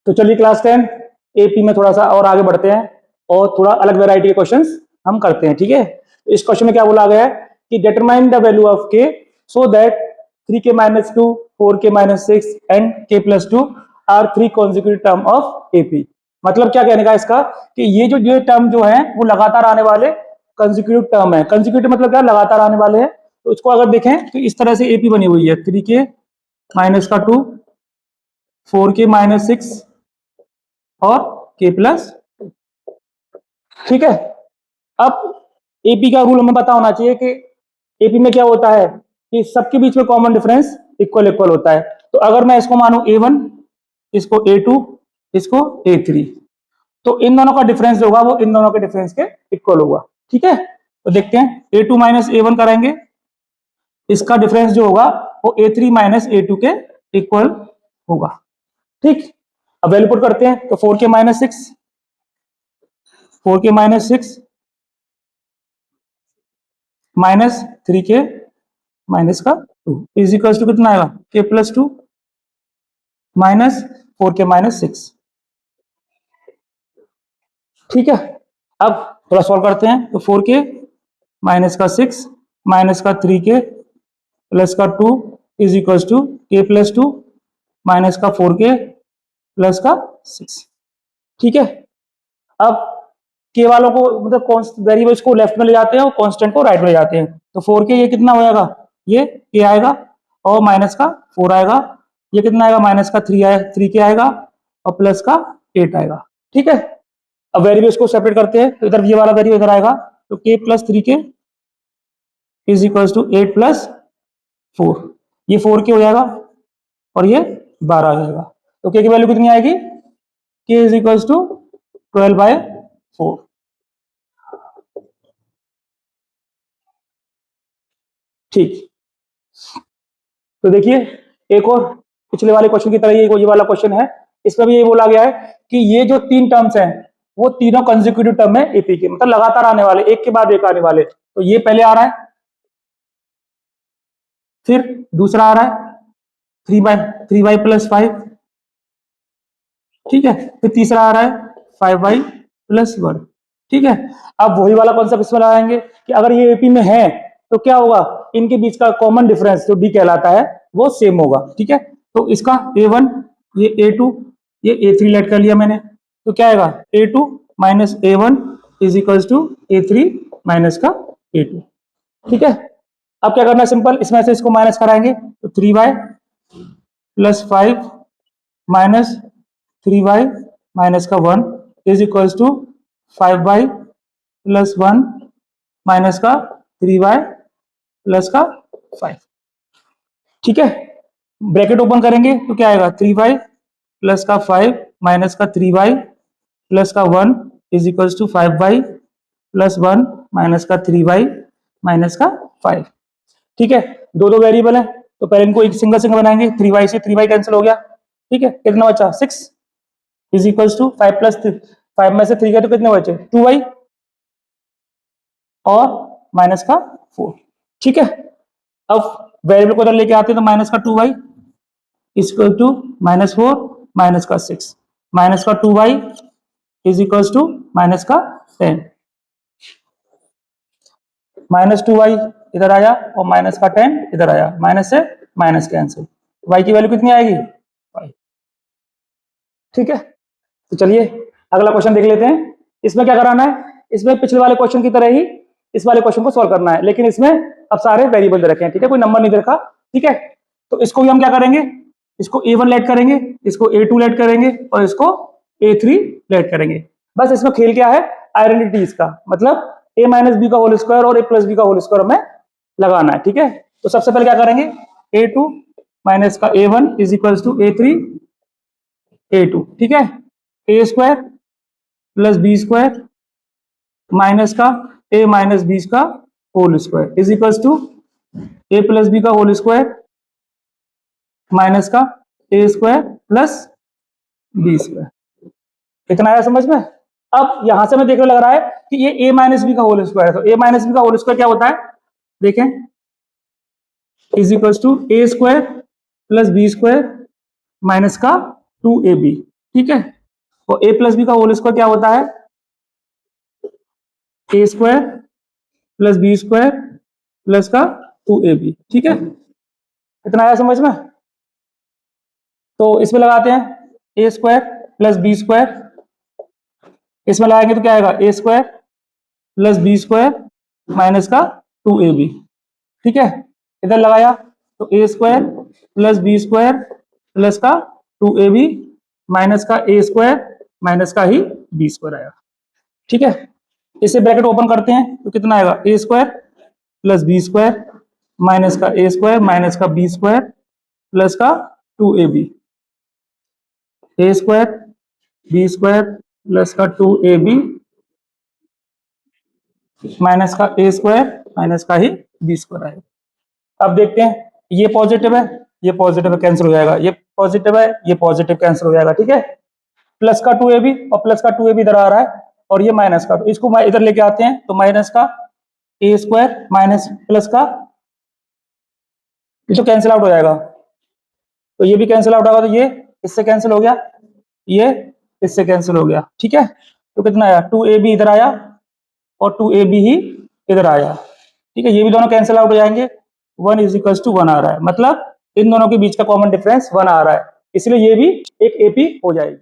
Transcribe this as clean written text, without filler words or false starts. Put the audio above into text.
तो चलिए class 10 AP में थोड़ा सा और आगे बढ़ते हैं और थोड़ा अलग वैरायटी के क्वेश्चंस हम करते हैं। ठीक है, इस क्वेश्चन में क्या बोला गया है कि determine the value of K so that 3k-2, 4k-6 and k+2 are 3 consecutive term of AP. मतलब क्या कहने का इसका कि ये टर्म जो है वो लगातार आने वाले कंजिक्यूटिव टर्म है। कंजिक्यूटिव मतलब क्या, लगातार आने वाले हैं। तो इसको अगर देखें तो इस तरह से एपी बनी हुई है 3k-2, 4k-6 और k+। ठीक है, अब एपी का रूल हमें पता होना चाहिए कि एपी में क्या होता है कि सबके बीच में कॉमन डिफरेंस इक्वल इक्वल होता है। तो अगर मैं इसको मानूं a1, इसको a2, इसको a3, तो इन दोनों का डिफरेंस जो होगा वो इन दोनों के डिफरेंस के इक्वल होगा। ठीक है, तो देखते हैं a2 माइनस a1 करेंगे, इसका डिफरेंस जो होगा वो a3 माइनस a2 के इक्वल होगा। ठीक, अब वैल्यू पुट करते हैं तो 4k-6 माइनस 3k माइनस का 2 इज इक्वल टू कितना आएगा k+2 माइनस 4k-6। ठीक है, अब थोड़ा सॉल्व करते हैं तो 4k माइनस का 6 माइनस का 3k प्लस का 2 is equal to k+2 minus का 4k प्लस का 6। ठीक है, अब के वालों को मतलब वेरिएबल्स को लेफ्ट में ले जाते हैं और कांस्टेंट को राइट में ले जाते हैं। तो 4k ये कितना हो जाएगा, ये k आएगा और माइनस का 4 आएगा, ये कितना आएगा माइनस का 3k आएगा और प्लस का 8 आएगा। ठीक है, अब वेरिएबल्स को सेपरेट करते हैं तो इधर ये वाला वेरिएबल इधर आएगा तो k+3k इज इक्वल टू 8+4, ये 4k हो जाएगा और ये 12 आ जाएगा। तो k की वैल्यू कितनी आएगी, k इज इक्वल टू 12/4। ठीक, तो देखिए एक और पिछले वाले क्वेश्चन की तरह ये वाला क्वेश्चन है, इसमें भी ये बोला गया है कि ये जो तीन टर्म्स हैं वो तीनों कंसेक्यूटिव टर्म है एपी के, मतलब लगातार आने वाले, एक के बाद एक आने वाले। तो ये पहले आ रहा है, फिर दूसरा आ रहा है 3y+5, ठीक है, फिर तीसरा आ रहा है 5y+1। ठीक है, अब वही वाला कॉन्सेप्ट इसमें लगाएंगे कि अगर ये एपी में है तो क्या होगा, इनके बीच का कॉमन डिफरेंस जो डी कहलाता है वो सेम होगा। ठीक है, तो इसका a1, ये a2, ये a3 लेट कर लिया मैंने, तो क्या आएगा a2 minus a1 is equal to a3 minus का a2। ठीक है, अब क्या करना है, सिंपल, इसमें से इसको माइनस कराएंगे तो 3y+5 माइनस 3y माइनस का 1 is equal to 5y+1 minus का 3y प्लस का 5। ठीक है, ब्रैकेट ओपन करेंगे तो क्या आएगा 3y प्लस का 5 माइनस का 3y प्लस का 1 is equal to 5y+1 minus का 3y माइनस का 5। ठीक है, दो दो वेरिएबल है तो पहले इनको एक सिंगल सिंगल बनाएंगे, 3y से 3y कैंसिल हो गया। ठीक है, कितना बचा 6 इज इक्वल टू 5 में से 3 गए तो कितने बचे 2y और माइनस का 4। ठीक है, अब वेरिएबल को इधर लेके आते हैं तो माइनस का 2y इक्वल टू -4 माइनस का 6 माइनस का 2y is equal to minus का 10, -2y इधर आया और माइनस का 10 इधर आया, माइनस से माइनस कैंसिल, y की वैल्यू कितनी आएगी 5। ठीक है, तो चलिए अगला क्वेश्चन देख लेते हैं। इसमें क्या कराना है, इसमें पिछले वाले क्वेश्चन की तरह ही इस वाले क्वेश्चन को सॉल्व करना है, लेकिन इसमें अब सारे वेरिएबल दे रखे हैं। ठीक है, कोई नंबर नहीं दे रखा। ठीक है, तो इसको भी हम क्या करेंगे, इसको a1 लेट करेंगे, इसको a2 लेट करेंगे और इसको a3 लेट करेंगे। बस इसमें खेल क्या है, आइडेंटिटीज का, मतलब a-b का होल स्क्वायर और a+b का होल स्क्वायर हमें लगाना है। ठीक है, तो सबसे पहले क्या करेंगे, a2 माइनस का a1 is equal to a3 a2। ठीक है, a square plus b square minus का a माइनस b का whole square is equal to a+b का होल स्क्वायर माइनस का a square plus b square. कितना आया समझ में। अब यहां से मैं देखने लग रहा है कि ये a माइनस बी का होल स्क्वायर है, तो a माइनस बी का होल स्क्वायर क्या होता है, देखें, is equal to a square plus b square minus का 2ab ठीक है। और ए प्लस बी का होल स्क्वायर क्या होता है, A square plus B square plus का 2ab। ठीक है, इतना आया समझ में। तो इसमें लगाते हैं A square plus B square, इसमें लगाएंगे तो क्या आएगा A square plus B square minus का 2ab। ठीक है, इधर लगाया तो A square plus B square plus का 2ab माइनस का ए स्क्वायर माइनस का ही बी स्क्वायर आया। ठीक है, इसे ब्रैकेट ओपन करते हैं तो कितना आएगा A square plus B square minus का ए स्क्वायर माइनस का बी स्क्वायर प्लस का 2ab, A square B square plus का 2ab माइनस का ए स्क्वायर माइनस का ही बी स्क्वायर आएगा। अब देखते हैं, ये पॉजिटिव है ये पॉजिटिव है, कैंसिल हो जाएगा, ये पॉजिटिव है ये पॉजिटिव कैंसिल हो जाएगा। ठीक है, प्लस का 2ab और प्लस का 2ab इधर आ रहा है और ये माइनस का, तो इसको इधर लेके आते हैं तो माइनस का ए स्क्वायर माइनस प्लस का, ये तो कैंसिल आउट हो जाएगा, तो ये भी कैंसिल आउट होगा, तो ये इससे कैंसिल हो गया, ये इससे कैंसिल हो गया। ठीक है, तो कितना आया 2ab इधर आया और 2ab ही इधर आया। ठीक है, ये भी दोनों कैंसिल आउट हो जाएंगे, 1 इज इक्वल टू 1 आ रहा है, मतलब इन दोनों के बीच का कॉमन डिफरेंस 1 आ रहा है, इसलिए ये भी एक एपी हो जाएगी।